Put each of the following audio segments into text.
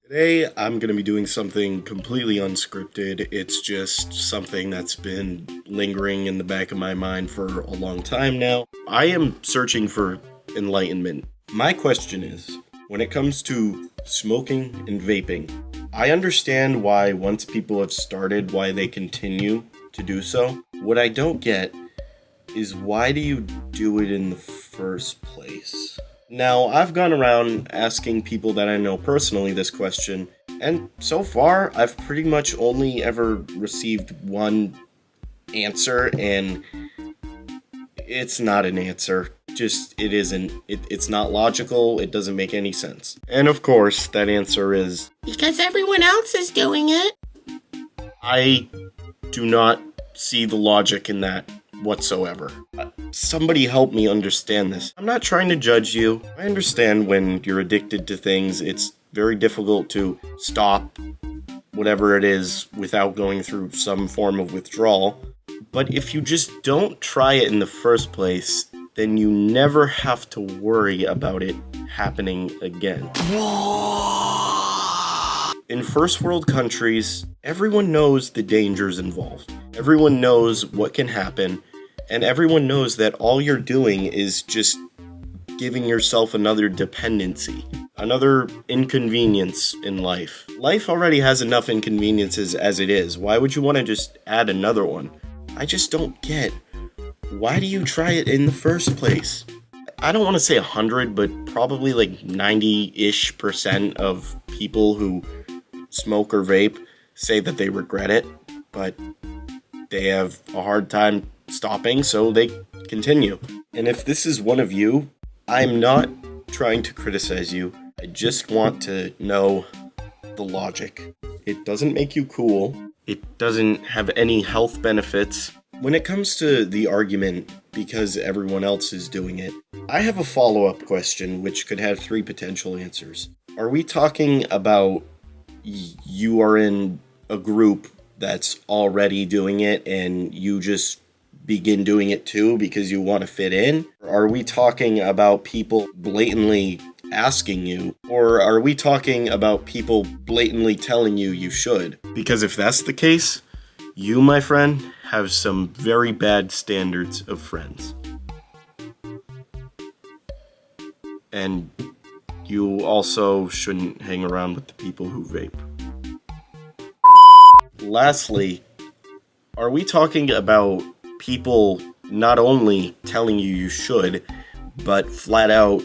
Today, I'm going to be doing something completely unscripted. It's just something that's been lingering in the back of my mind for a long time now. I am searching for enlightenment. My question is, when it comes to smoking and vaping, I understand why once people have started, why they continue to do so. What I don't get is why do you do it in the first place? Now, I've gone around asking people that I know personally this question, and so far, I've pretty much only ever received one answer, and it's not an answer. It isn't. It's not logical, it doesn't make any sense. And of course, that answer is, because everyone else is doing it. I do not see the logic in that whatsoever. Somebody help me understand this. I'm not trying to judge you. I understand when you're addicted to things, it's very difficult to stop whatever it is without going through some form of withdrawal. But if you just don't try it in the first place, then you never have to worry about it happening again. In first world countries, everyone knows the dangers involved. Everyone knows what can happen, and everyone knows that all you're doing is just giving yourself another dependency, another inconvenience in life. Life already has enough inconveniences as it is. Why would you want to just add another one? I just don't get, why do you try it in the first place? I don't want to say 100, but probably like 90-ish% of people who smoke or vape say that they regret it, but they have a hard time stopping, so they continue. And if this is one of you, I'm not trying to criticize you. I just want to know the logic. It doesn't make you cool. It doesn't have any health benefits. When it comes to the argument, because everyone else is doing it, I have a follow-up question which could have three potential answers. Are we talking about you are in a group that's already doing it and you just begin doing it too because you want to fit in? Are we talking about people blatantly asking you? Or are we talking about people blatantly telling you you should? Because if that's the case, you, my friend, have some very bad standards of friends. And you also shouldn't hang around with the people who vape. Lastly, are we talking about people not only telling you should, but flat out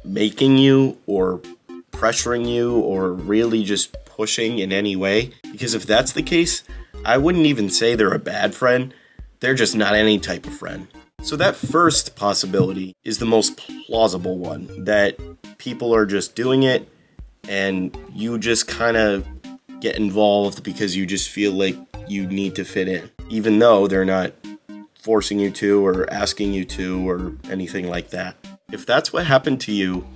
making you or pressuring you or really just pushing in any way? Because if that's the case, I wouldn't even say they're a bad friend. They're just not any type of friend. So that first possibility is the most plausible one, that people are just doing it and you just kind of get involved because you just feel like you need to fit in, even though they're not forcing you to or asking you to or anything like that. If that's what happened to you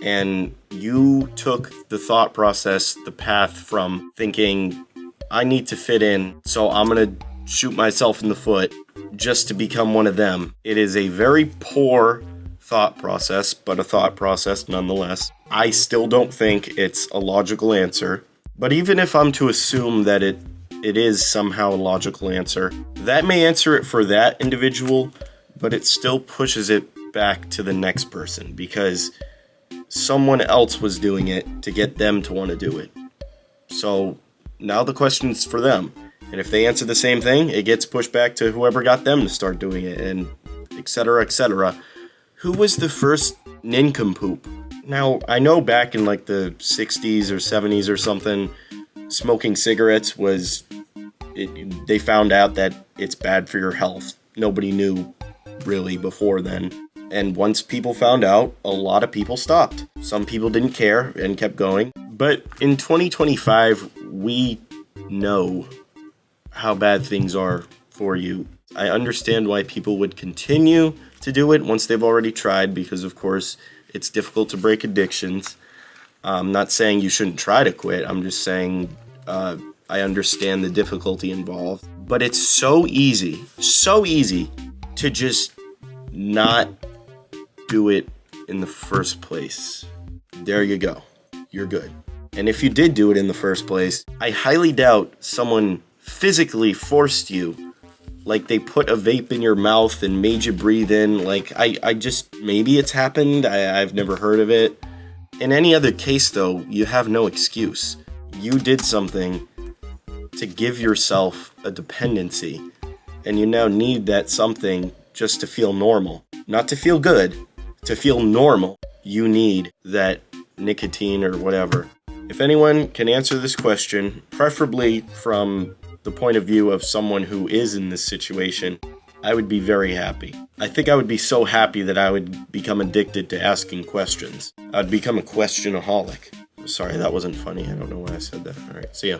and you took the thought process, the path from thinking, I need to fit in, so I'm going to shoot myself in the foot just to become one of them, it is a very poor thought process, but a thought process nonetheless. I still don't think it's a logical answer, but even if I'm to assume that it is somehow a logical answer, that may answer it for that individual, but it still pushes it back to the next person because someone else was doing it to get them to want to do it. So now the question's for them. And if they answer the same thing, it gets pushed back to whoever got them to start doing it, and etc., etc. Who was the first nincompoop? Now, I know back in like the 60s or 70s or something, smoking cigarettes they found out that it's bad for your health. Nobody knew really before then. And once people found out, a lot of people stopped. Some people didn't care and kept going. But in 2025, we know how bad things are for you. I understand why people would continue to do it once they've already tried, because of course it's difficult to break addictions. I'm not saying you shouldn't try to quit. I'm just saying I understand the difficulty involved. But it's so easy to just not do it in the first place. There you go. You're good. And if you did do it in the first place, I highly doubt someone physically forced you. Like they put a vape in your mouth and made you breathe in. Like I just, maybe it's happened. I've never heard of it. In any other case though, you have no excuse. You did something to give yourself a dependency. And you now need that something just to feel normal. Not to feel good, to feel normal. You need that nicotine or whatever. If anyone can answer this question, preferably from the point of view of someone who is in this situation, I would be very happy. I think I would be so happy that I would become addicted to asking questions. I'd become a questionaholic. Sorry, that wasn't funny. I don't know why I said that. All right, see ya.